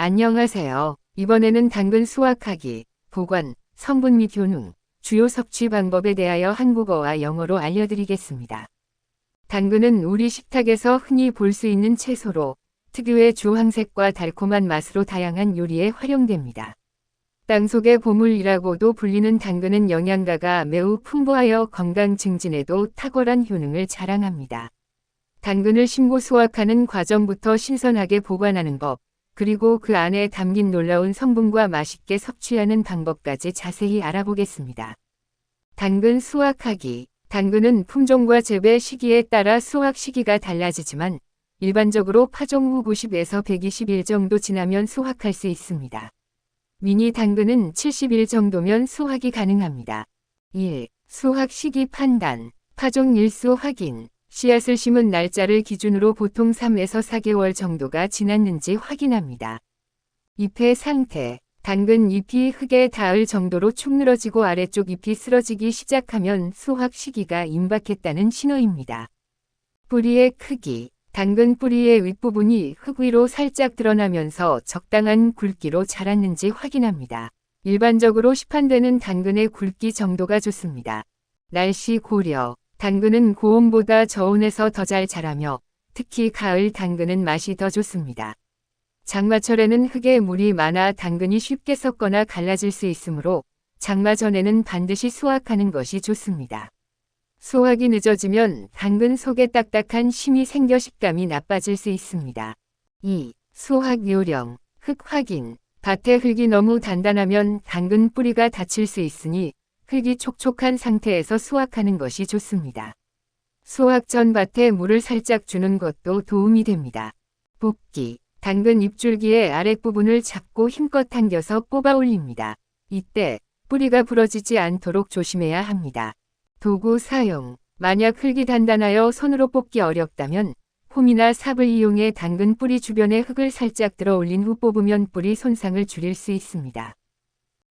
안녕하세요. 이번에는 당근 수확하기, 보관, 성분 및 효능, 주요 섭취 방법에 대하여 한국어와 영어로 알려드리겠습니다. 당근은 우리 식탁에서 흔히 볼 수 있는 채소로 특유의 주황색과 달콤한 맛으로 다양한 요리에 활용됩니다. 땅속의 보물이라고도 불리는 당근은 영양가가 매우 풍부하여 건강 증진에도 탁월한 효능을 자랑합니다. 당근을 심고 수확하는 과정부터 신선하게 보관하는 법, 그리고 그 안에 담긴 놀라운 성분과 맛있게 섭취하는 방법까지 자세히 알아보겠습니다. 당근 수확하기. 당근은 품종과 재배 시기에 따라 수확 시기가 달라지지만 일반적으로 파종 후 90에서 120일 정도 지나면 수확할 수 있습니다. 미니 당근은 70일 정도면 수확이 가능합니다. 1. 수확 시기 판단. 파종 일수 확인. 씨앗을 심은 날짜를 기준으로 보통 3에서 4개월 정도가 지났는지 확인합니다. 잎의 상태. 당근 잎이 흙에 닿을 정도로 축 늘어지고 아래쪽 잎이 쓰러지기 시작하면 수확 시기가 임박했다는 신호입니다. 뿌리의 크기. 당근 뿌리의 윗부분이 흙 위로 살짝 드러나면서 적당한 굵기로 자랐는지 확인합니다. 일반적으로 시판되는 당근의 굵기 정도가 좋습니다. 날씨 고려. 당근은 고온보다 저온에서 더 잘 자라며 특히 가을 당근은 맛이 더 좋습니다. 장마철에는 흙에 물이 많아 당근이 쉽게 썩거나 갈라질 수 있으므로 장마 전에는 반드시 수확하는 것이 좋습니다. 수확이 늦어지면 당근 속에 딱딱한 심이 생겨 식감이 나빠질 수 있습니다. 2. 수확 요령. 흙 확인. 밭의 흙이 너무 단단하면 당근 뿌리가 다칠 수 있으니 흙이 촉촉한 상태에서 수확하는 것이 좋습니다. 수확 전 밭에 물을 살짝 주는 것도 도움이 됩니다. 뽑기. 당근 잎줄기의 아랫부분을 잡고 힘껏 당겨서 뽑아 올립니다. 이때 뿌리가 부러지지 않도록 조심해야 합니다. 도구 사용. 만약 흙이 단단하여 손으로 뽑기 어렵다면 홈이나 삽을 이용해 당근 뿌리 주변에 흙을 살짝 들어 올린 후 뽑으면 뿌리 손상을 줄일 수 있습니다.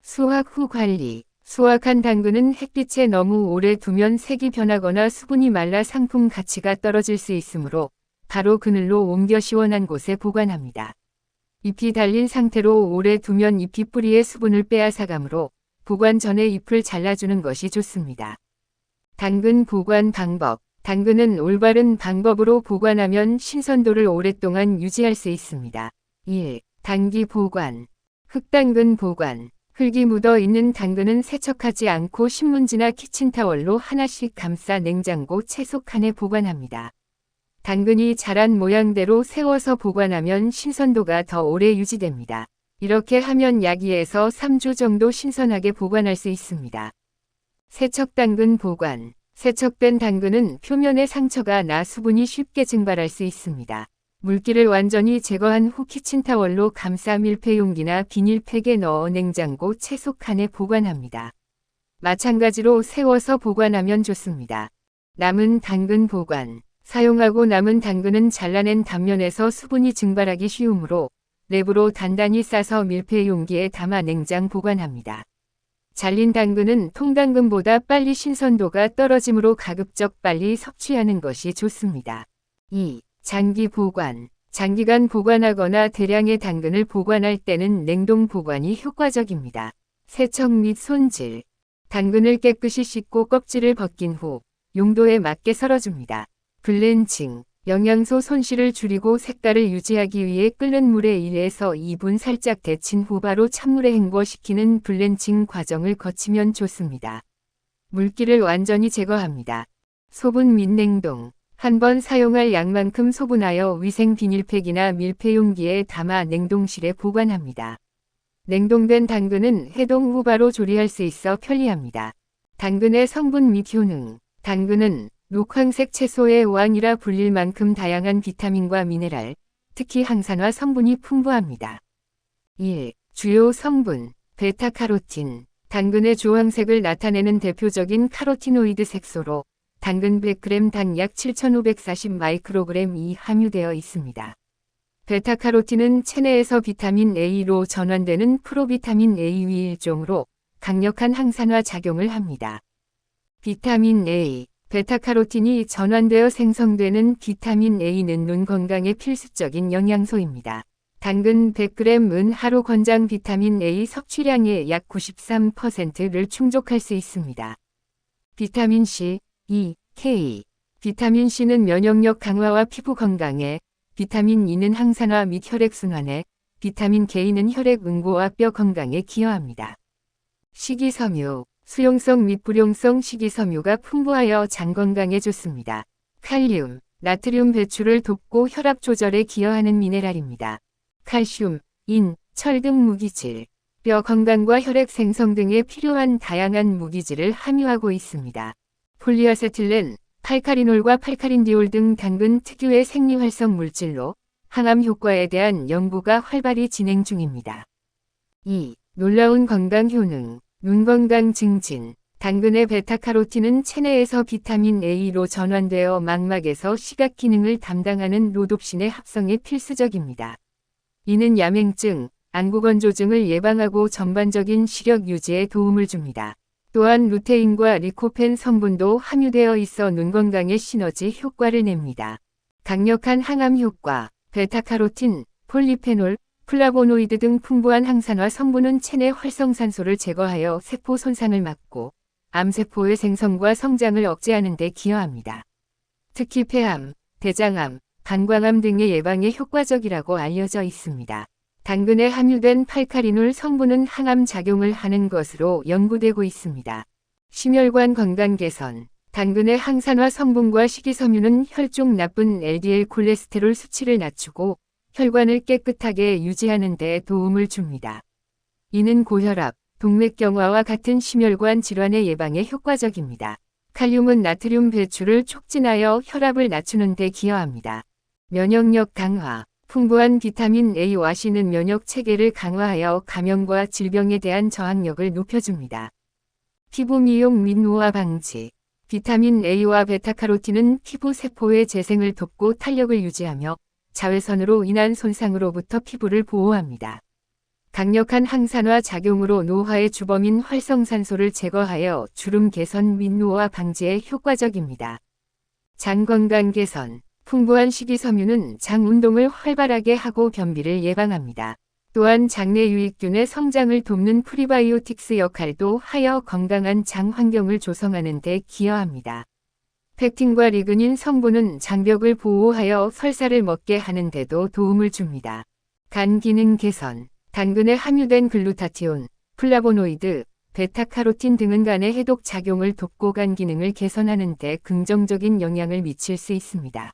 수확 후 관리. 수확한 당근은 햇빛에 너무 오래 두면 색이 변하거나 수분이 말라 상품 가치가 떨어질 수 있으므로 바로 그늘로 옮겨 시원한 곳에 보관합니다. 잎이 달린 상태로 오래 두면 잎이 뿌리의 수분을 빼앗아가므로 보관 전에 잎을 잘라주는 것이 좋습니다. 당근 보관 방법. 당근은 올바른 방법으로 보관하면 신선도를 오랫동안 유지할 수 있습니다. 1. 단기 보관. 흙당근 보관. 흙이 묻어 있는 당근은 세척하지 않고 신문지나 키친타월로 하나씩 감싸 냉장고 채소 칸에 보관합니다. 당근이 자란 모양대로 세워서 보관하면 신선도가 더 오래 유지됩니다. 이렇게 하면 약 2에서 3주 정도 신선하게 보관할 수 있습니다. 세척 당근 보관. 세척된 당근은 표면에 상처가 나 수분이 쉽게 증발할 수 있습니다. 물기를 완전히 제거한 후 키친타월로 감싸 밀폐용기나 비닐팩에 넣어 냉장고 채소 칸에 보관합니다. 마찬가지로 세워서 보관하면 좋습니다. 남은 당근 보관. 사용하고 남은 당근은 잘라낸 단면에서 수분이 증발하기 쉬우므로 랩으로 단단히 싸서 밀폐용기에 담아 냉장 보관합니다. 잘린 당근은 통당근보다 빨리 신선도가 떨어지므로 가급적 빨리 섭취하는 것이 좋습니다. 2. 장기 보관. 장기간 보관하거나 대량의 당근을 보관할 때는 냉동 보관이 효과적입니다. 세척 및 손질. 당근을 깨끗이 씻고 껍질을 벗긴 후 용도에 맞게 썰어줍니다. 블렌칭. 영양소 손실을 줄이고 색깔을 유지하기 위해 끓는 물에 1에서 2분 살짝 데친 후 바로 찬물에 헹궈시키는 블렌칭 과정을 거치면 좋습니다. 물기를 완전히 제거합니다. 소분 및 냉동. 한 번 사용할 양만큼 소분하여 위생 비닐팩이나 밀폐용기에 담아 냉동실에 보관합니다. 냉동된 당근은 해동 후 바로 조리할 수 있어 편리합니다. 당근의 성분 및 효능. 당근은 녹황색 채소의 왕이라 불릴 만큼 다양한 비타민과 미네랄, 특히 항산화 성분이 풍부합니다. 1. 주요 성분. 베타카로틴. 당근의 주황색을 나타내는 대표적인 카로티노이드 색소로 당근 100g 당 약 7,540 마이크로그램이 함유되어 있습니다. 베타카로틴은 체내에서 비타민 A로 전환되는 프로비타민 A 위 일종으로 강력한 항산화 작용을 합니다. 비타민 A. 베타카로틴이 전환되어 생성되는 비타민 A는 눈 건강에 필수적인 영양소입니다. 당근 100g은 하루 권장 비타민 A 섭취량의 약 93%를 충족할 수 있습니다. 비타민 C, E, K. 비타민 C는 면역력 강화와 피부 건강에, 비타민 E는 항산화 및 혈액순환에, 비타민 K는 혈액 응고와 뼈 건강에 기여합니다. 식이섬유, 수용성 및 불용성 식이섬유가 풍부하여 장 건강에 좋습니다. 칼륨, 나트륨 배출을 돕고 혈압 조절에 기여하는 미네랄입니다. 칼슘, 인, 철 등 무기질, 뼈 건강과 혈액 생성 등에 필요한 다양한 무기질을 함유하고 있습니다. 폴리아세틸렌, 팔카리놀과 팔카린디올 등 당근 특유의 생리활성 물질로 항암 효과에 대한 연구가 활발히 진행 중입니다. 2. 놀라운 건강 효능, 눈 건강 증진. 당근의 베타카로틴은 체내에서 비타민 A로 전환되어 망막에서 시각 기능을 담당하는 로놉신의 합성에 필수적입니다. 이는 야맹증, 안구건조증을 예방하고 전반적인 시력 유지에 도움을 줍니다. 또한 루테인과 리코펜 성분도 함유되어 있어 눈 건강에 시너지 효과를 냅니다. 강력한 항암 효과, 베타카로틴, 폴리페놀, 플라보노이드 등 풍부한 항산화 성분은 체내 활성산소를 제거하여 세포 손상을 막고 암세포의 생성과 성장을 억제하는 데 기여합니다. 특히 폐암, 대장암, 방광암 등의 예방에 효과적이라고 알려져 있습니다. 당근에 함유된 팔카리놀 성분은 항암 작용을 하는 것으로 연구되고 있습니다. 심혈관 건강 개선. 당근의 항산화 성분과 식이섬유는 혈중 나쁜 LDL 콜레스테롤 수치를 낮추고 혈관을 깨끗하게 유지하는 데 도움을 줍니다. 이는 고혈압, 동맥경화와 같은 심혈관 질환의 예방에 효과적입니다. 칼륨은 나트륨 배출을 촉진하여 혈압을 낮추는 데 기여합니다. 면역력 강화. 풍부한 비타민 A와 C는 면역 체계를 강화하여 감염과 질병에 대한 저항력을 높여줍니다. 피부 미용 및 노화 방지. 비타민 A와 베타카로틴은 피부 세포의 재생을 돕고 탄력을 유지하며 자외선으로 인한 손상으로부터 피부를 보호합니다. 강력한 항산화 작용으로 노화의 주범인 활성산소를 제거하여 주름 개선 및 노화 방지에 효과적입니다. 장 건강 개선. 풍부한 식이섬유는 장 운동을 활발하게 하고 변비를 예방합니다. 또한 장내 유익균의 성장을 돕는 프리바이오틱스 역할도 하여 건강한 장 환경을 조성하는 데 기여합니다. 펙틴과 리그닌 성분은 장벽을 보호하여 설사를 먹게 하는 데도 도움을 줍니다. 간 기능 개선. 당근에 함유된 글루타티온, 플라보노이드, 베타카로틴 등은 간의 해독 작용을 돕고 간 기능을 개선하는 데 긍정적인 영향을 미칠 수 있습니다.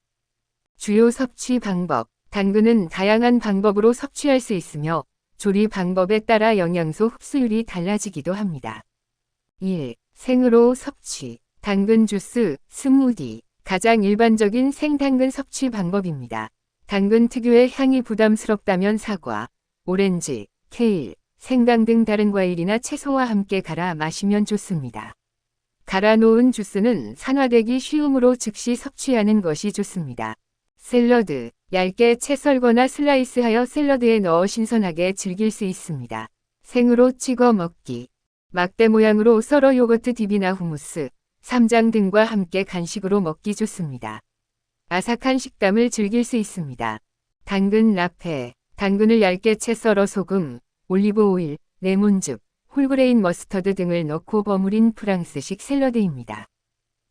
주요 섭취 방법. 당근은 다양한 방법으로 섭취할 수 있으며 조리 방법에 따라 영양소 흡수율이 달라지기도 합니다. 1. 생으로 섭취. 당근 주스, 스무디. 가장 일반적인 생당근 섭취 방법입니다. 당근 특유의 향이 부담스럽다면 사과, 오렌지, 케일, 생강 등 다른 과일이나 채소와 함께 갈아 마시면 좋습니다. 갈아 놓은 주스는 산화되기 쉬우므로 즉시 섭취하는 것이 좋습니다. 샐러드. 얇게 채 썰거나 슬라이스하여 샐러드에 넣어 신선하게 즐길 수 있습니다. 생으로 찍어 먹기. 막대 모양으로 썰어 요거트 딥이나 후무스, 쌈장 등과 함께 간식으로 먹기 좋습니다. 아삭한 식감을 즐길 수 있습니다. 당근 라페. 당근을 얇게 채 썰어 소금, 올리브 오일, 레몬즙, 홀그레인 머스터드 등을 넣고 버무린 프랑스식 샐러드입니다.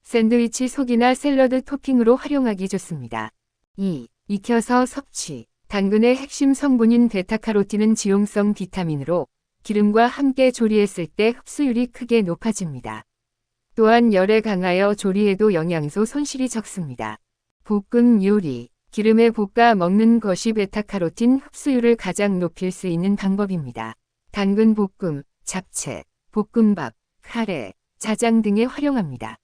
샌드위치 속이나 샐러드 토핑으로 활용하기 좋습니다. 2. 익혀서 섭취. 당근의 핵심 성분인 베타카로틴은 지용성 비타민으로 기름과 함께 조리했을 때 흡수율이 크게 높아집니다. 또한 열에 강하여 조리해도 영양소 손실이 적습니다. 볶음 요리. 기름에 볶아 먹는 것이 베타카로틴 흡수율을 가장 높일 수 있는 방법입니다. 당근 볶음, 잡채, 볶음밥, 카레, 자장 등에 활용합니다.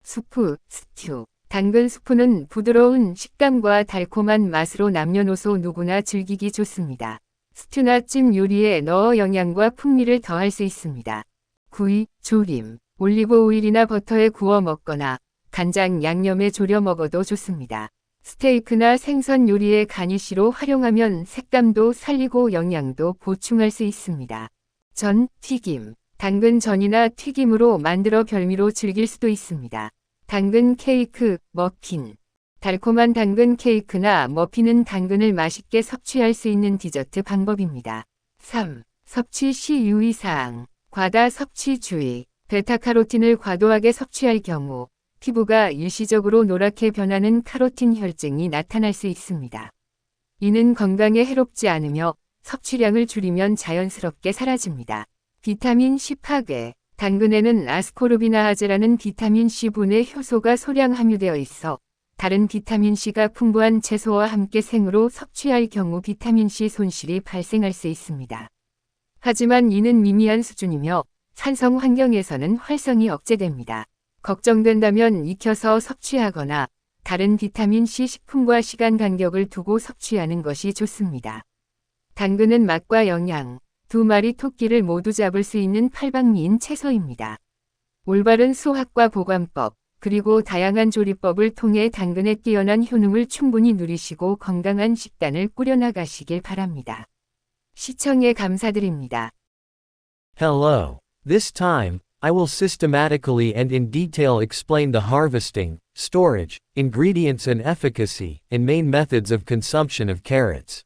수프, 스튜. 당근 수프는 부드러운 식감과 달콤한 맛으로 남녀노소 누구나 즐기기 좋습니다. 스튜나 찜 요리에 넣어 영양과 풍미를 더할 수 있습니다. 구이, 조림, 올리브 오일이나 버터에 구워 먹거나 간장 양념에 졸여 먹어도 좋습니다. 스테이크나 생선 요리에 가니쉬로 활용하면 색감도 살리고 영양도 보충할 수 있습니다. 전, 튀김. 당근 전이나 튀김으로 만들어 별미로 즐길 수도 있습니다. 당근 케이크, 머핀. 달콤한 당근 케이크나 머핀은 당근을 맛있게 섭취할 수 있는 디저트 방법입니다. 3. 섭취 시 유의사항. 과다 섭취 주의. 베타카로틴을 과도하게 섭취할 경우 피부가 일시적으로 노랗게 변하는 카로틴 혈증이 나타날 수 있습니다. 이는 건강에 해롭지 않으며 섭취량을 줄이면 자연스럽게 사라집니다. 비타민C 파괴. 당근에는 아스코르비나아제라는 비타민C분의 효소가 소량 함유되어 있어 다른 비타민C가 풍부한 채소와 함께 생으로 섭취할 경우 비타민C 손실이 발생할 수 있습니다. 하지만 이는 미미한 수준이며 산성 환경에서는 활성이 억제됩니다. 걱정된다면 익혀서 섭취하거나 다른 비타민C 식품과 시간 간격을 두고 섭취하는 것이 좋습니다. 당근은 맛과 영양, 두 마리 토끼를 모두 잡을 수 있는 팔방미인 채소입니다. 올바른 수확과 보관법, 그리고 다양한 조리법을 통해 당근의 뛰어난 효능을 충분히 누리시고 건강한 식단을 꾸려나가시길 바랍니다. 시청에 감사드립니다. Hello. This time, I will systematically and in detail explain the harvesting, storage, ingredients and efficacy, and main methods of consumption of carrots.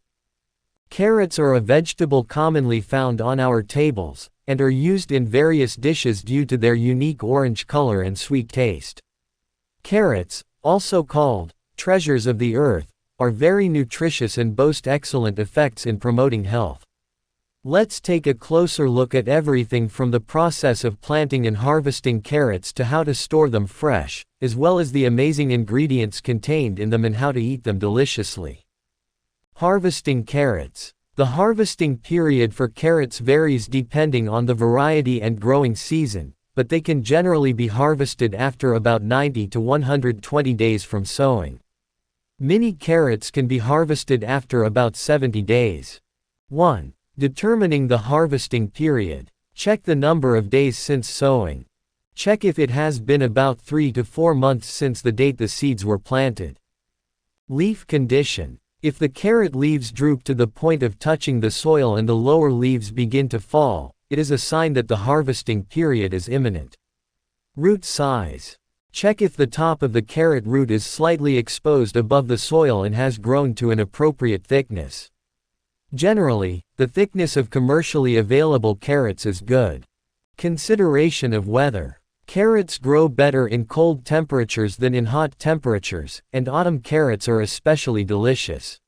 Carrots are a vegetable commonly found on our tables, and are used in various dishes due to their unique orange color and sweet taste. Carrots, also called treasures of the earth, are very nutritious and boast excellent effects in promoting health. Let's take a closer look at everything from the process of planting and harvesting carrots to how to store them fresh, as well as the amazing ingredients contained in them and how to eat them deliciously. Harvesting carrots. The harvesting period for carrots varies depending on the variety and growing season, but they can generally be harvested after about 90 to 120 days from sowing. Mini carrots can be harvested after about 70 days. 1. Determining the harvesting period. Check the number of days since sowing. Check if it has been about 3 to 4 months since the date the seeds were planted. Leaf condition. If the carrot leaves droop to the point of touching the soil and the lower leaves begin to fall, it is a sign that the harvesting period is imminent. Root size. Check if the top of the carrot root is slightly exposed above the soil and has grown to an appropriate thickness. Generally, the thickness of commercially available carrots is good. Consideration of weather. Carrots grow better in cold temperatures than in hot temperatures, and autumn carrots are especially delicious.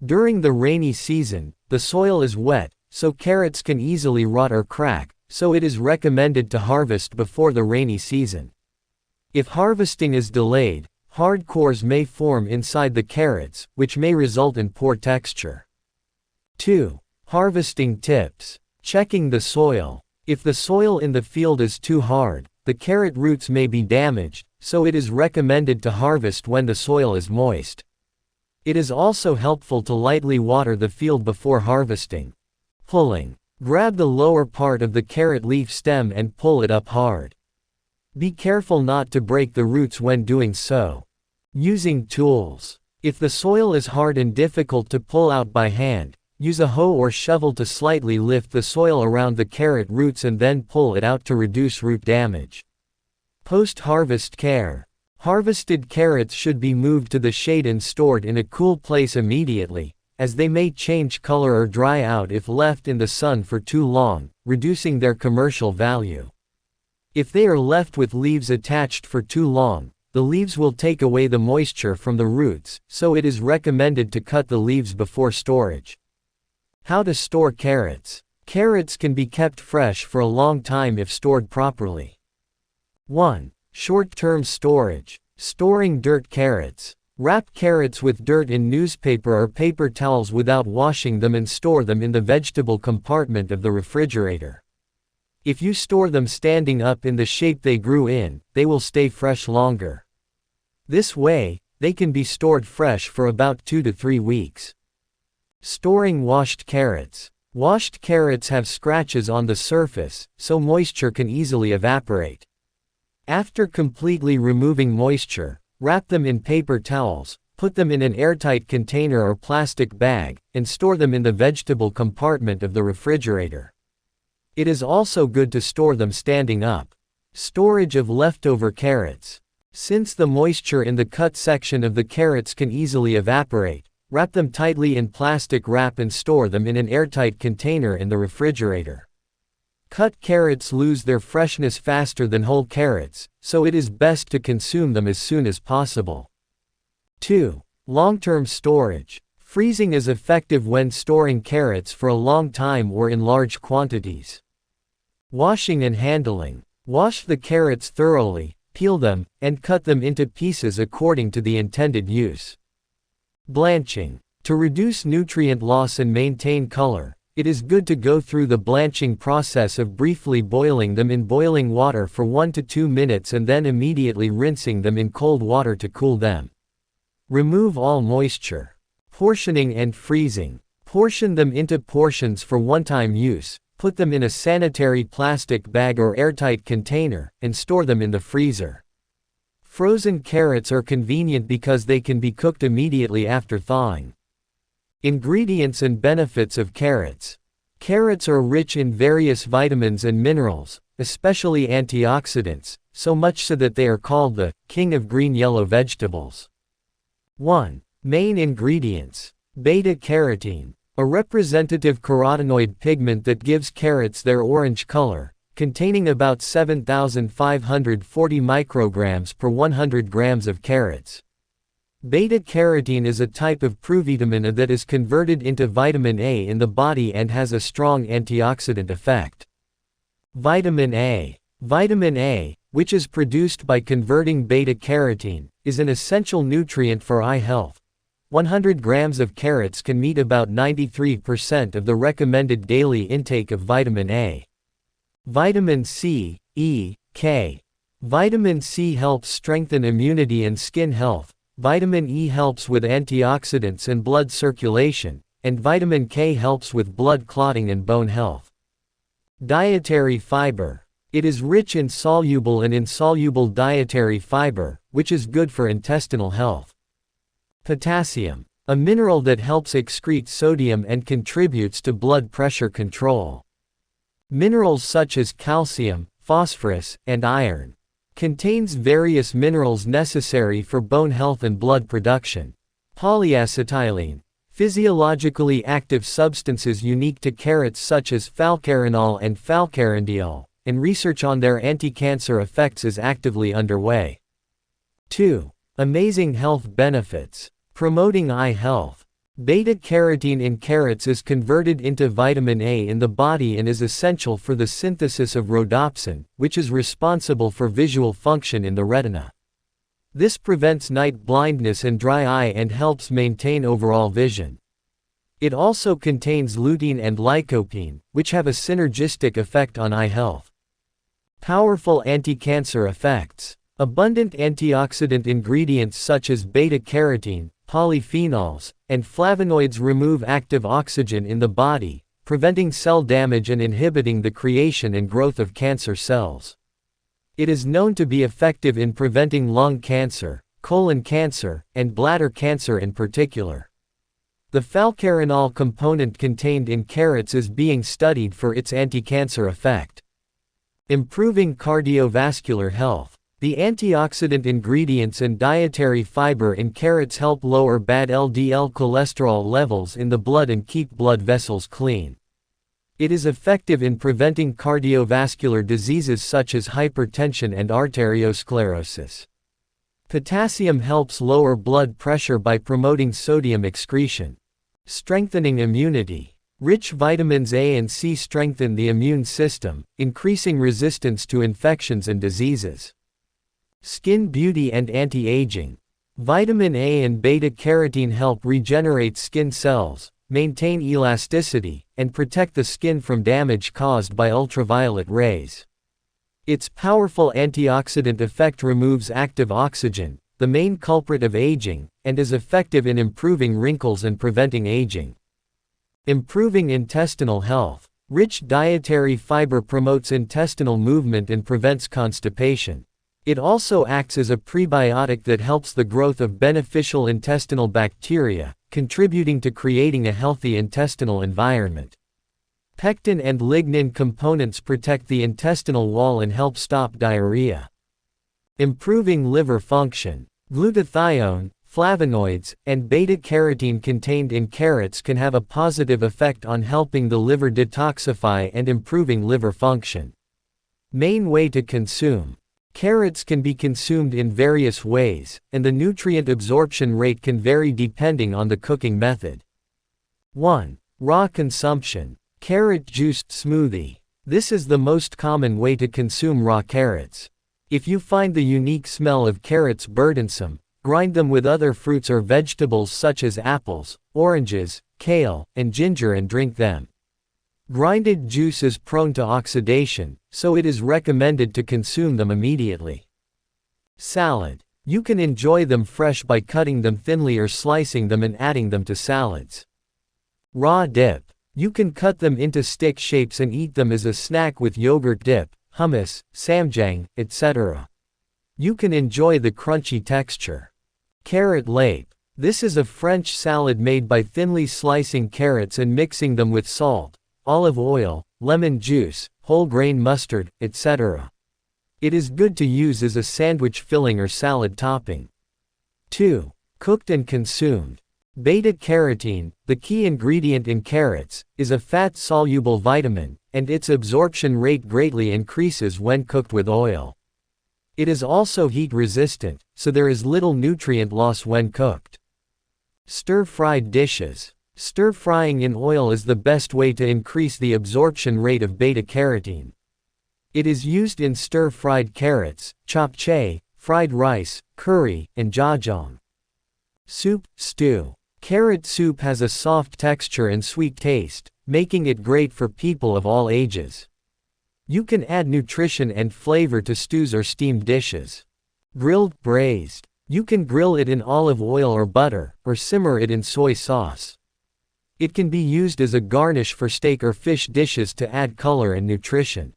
During the rainy season, the soil is wet, so carrots can easily rot or crack, so it is recommended to harvest before the rainy season. If harvesting is delayed, hard cores may form inside the carrots, which may result in poor texture. 2. Harvesting tips. Checking the soil. If the soil in the field is too hard, the carrot roots may be damaged, so it is recommended to harvest when the soil is moist. It is also helpful to lightly water the field before harvesting. Pulling. Grab the lower part of the carrot leaf stem and pull it up hard. Be careful not to break the roots when doing so. Using tools. If the soil is hard and difficult to pull out by hand, use a hoe or shovel to slightly lift the soil around the carrot roots and then pull it out to reduce root damage. Post-harvest care. Harvested carrots should be moved to the shade and stored in a cool place immediately, as they may change color or dry out if left in the sun for too long, reducing their commercial value. If they are left with leaves attached for too long, the leaves will take away the moisture from the roots, so it is recommended to cut the leaves before storage. How to store carrots. Carrots can be kept fresh for a long time if stored properly. 1. Short-term storage. Storing dirt carrots. Wrap carrots with dirt in newspaper or paper towels without washing them and store them in the vegetable compartment of the refrigerator. If you store them standing up in the shape they grew in, they will stay fresh longer. This way, they can be stored fresh for about 2 to 3 weeks. Storing washed carrots. Washed carrots have scratches on the surface, so moisture can easily evaporate. After completely removing moisture, wrap them in paper towels, put them in an airtight container or plastic bag, and store them in the vegetable compartment of the refrigerator. It is also good to store them standing up. Storage of leftover carrots. Since the moisture in the cut section of the carrots can easily evaporate, wrap them tightly in plastic wrap and store them in an airtight container in the refrigerator. Cut carrots lose their freshness faster than whole carrots, so it is best to consume them as soon as possible. 2. Long-term storage. Freezing is effective when storing carrots for a long time or in large quantities. Washing and handling. Wash the carrots thoroughly, peel them, and cut them into pieces according to the intended use. Blanching. To reduce nutrient loss and maintain color, it is good to go through the blanching process of briefly boiling them in boiling water for 1 to 2 minutes and then immediately rinsing them in cold water to cool them. Remove all moisture. Portioning and freezing. Portion them into portions for one-time use, put them in a sanitary plastic bag or airtight container, and store them in the freezer. Frozen carrots are convenient because they can be cooked immediately after thawing. Ingredients and benefits of carrots. Carrots are rich in various vitamins and minerals, especially antioxidants, so much so that they are called the king of green-yellow vegetables. 1. Main ingredients. Beta-carotene, a representative carotenoid pigment that gives carrots their orange color, containing about 7,540 micrograms per 100 grams of carrots. Beta-carotene is a type of provitamin A that is converted into vitamin A in the body and has a strong antioxidant effect. Vitamin A. Vitamin A, which is produced by converting beta-carotene, is an essential nutrient for eye health. 100 grams of carrots can meet about 93% of the recommended daily intake of vitamin A. Vitamin C, E, K. Vitamin C helps strengthen immunity and skin health, vitamin E helps with antioxidants and blood circulation, and vitamin K helps with blood clotting and bone health. Dietary fiber. It is rich in soluble and insoluble dietary fiber, which is good for intestinal health. Potassium, a mineral that helps excrete sodium and contributes to blood pressure control. Minerals such as calcium, phosphorus, and iron. Contains various minerals necessary for bone health and blood production. Polyacetylene, physiologically active substances unique to carrots such as falcarinol and falcarindiol, and research on their anti-cancer effects is actively underway. 2. Amazing health benefits. Promoting eye health. Beta-carotene in carrots is converted into vitamin A in the body and is essential for the synthesis of rhodopsin, which is responsible for visual function in the retina. This prevents night blindness and dry eye and helps maintain overall vision. It also contains lutein and lycopene, which have a synergistic effect on eye health. Powerful anti-cancer effects. Abundant antioxidant ingredients such as beta-carotene, polyphenols, and flavonoids remove active oxygen in the body, preventing cell damage and inhibiting the creation and growth of cancer cells. It is known to be effective in preventing lung cancer, colon cancer, and bladder cancer in particular. The falcarinol component contained in carrots is being studied for its anti-cancer effect. Improving cardiovascular health. The antioxidant ingredients and dietary fiber in carrots help lower bad LDL cholesterol levels in the blood and keep blood vessels clean. It is effective in preventing cardiovascular diseases such as hypertension and arteriosclerosis. Potassium helps lower blood pressure by promoting sodium excretion. Strengthening immunity. Rich vitamins A and C strengthen the immune system, increasing resistance to infections and diseases. Skin beauty and anti-aging. Vitamin A and beta-carotene help regenerate skin cells, maintain elasticity, and protect the skin from damage caused by ultraviolet rays. Its powerful antioxidant effect removes active oxygen, the main culprit of aging, and is effective in improving wrinkles and preventing aging. Improving intestinal health. Rich dietary fiber promotes intestinal movement and prevents constipation. It also acts as a prebiotic that helps the growth of beneficial intestinal bacteria, contributing to creating a healthy intestinal environment. Pectin and lignin components protect the intestinal wall and help stop diarrhea. Improving liver function. Glutathione, flavonoids, and beta-carotene contained in carrots can have a positive effect on helping the liver detoxify and improving liver function. Main way to consume. Carrots can be consumed in various ways, and the nutrient absorption rate can vary depending on the cooking method. 1. Raw consumption. Carrot juice smoothie. This is the most common way to consume raw carrots. If you find the unique smell of carrots burdensome, grind them with other fruits or vegetables such as apples, oranges, kale, and ginger and drink them. Grinded juice is prone to oxidation, so it is recommended to consume them immediately. Salad. You can enjoy them fresh by cutting them thinly or slicing them and adding them to salads. Raw dip. You can cut them into stick shapes and eat them as a snack with yogurt dip, hummus, samjang, etc. You can enjoy the crunchy texture. Carrot lape. This is a French salad made by thinly slicing carrots and mixing them with salt, olive oil, lemon juice, whole grain mustard, etc. It is good to use as a sandwich filling or salad topping. 2. Cooked and consumed. Beta-carotene, the key ingredient in carrots, is a fat-soluble vitamin, and its absorption rate greatly increases when cooked with oil. It is also heat-resistant, so there is little nutrient loss when cooked. Stir-fried dishes. Stir-frying in oil is the best way to increase the absorption rate of beta-carotene. It is used in stir-fried carrots, japchae, fried rice, curry, and jajang. Soup, stew. Carrot soup has a soft texture and sweet taste, making it great for people of all ages. You can add nutrition and flavor to stews or steamed dishes. Grilled, braised. You can grill it in olive oil or butter, or simmer it in soy sauce. It can be used as a garnish for steak or fish dishes to add color and nutrition.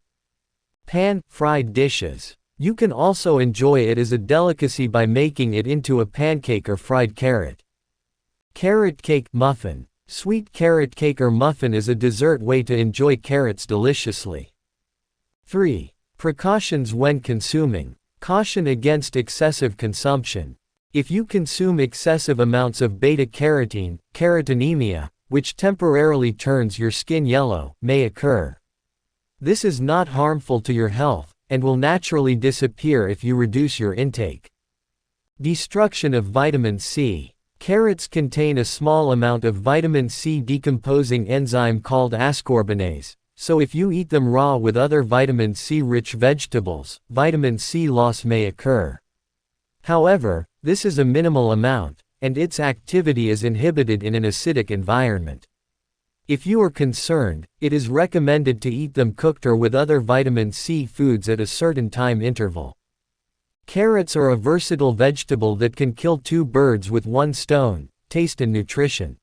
Pan-fried dishes. You can also enjoy it as a delicacy by making it into a pancake or fried carrot. Carrot cake muffin. Sweet carrot cake or muffin is a dessert way to enjoy carrots deliciously. 3. Precautions when consuming. Caution against excessive consumption. If you consume excessive amounts of beta-carotene, carotenemia, which temporarily turns your skin yellow, may occur. This is not harmful to your health, and will naturally disappear if you reduce your intake. Destruction of vitamin C. Carrots contain a small amount of vitamin C decomposing enzyme called ascorbinase, so if you eat them raw with other vitamin C-rich vegetables, vitamin C loss may occur. However, this is a minimal amount, and its activity is inhibited in an acidic environment. If you are concerned, it is recommended to eat them cooked or with other vitamin C foods at a certain time interval. Carrots are a versatile vegetable that can kill two birds with one stone: taste and nutrition.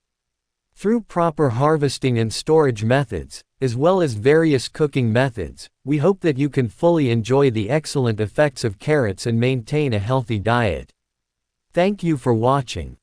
Through proper harvesting and storage methods, as well as various cooking methods, we hope that you can fully enjoy the excellent effects of carrots and maintain a healthy diet. Thank you for watching.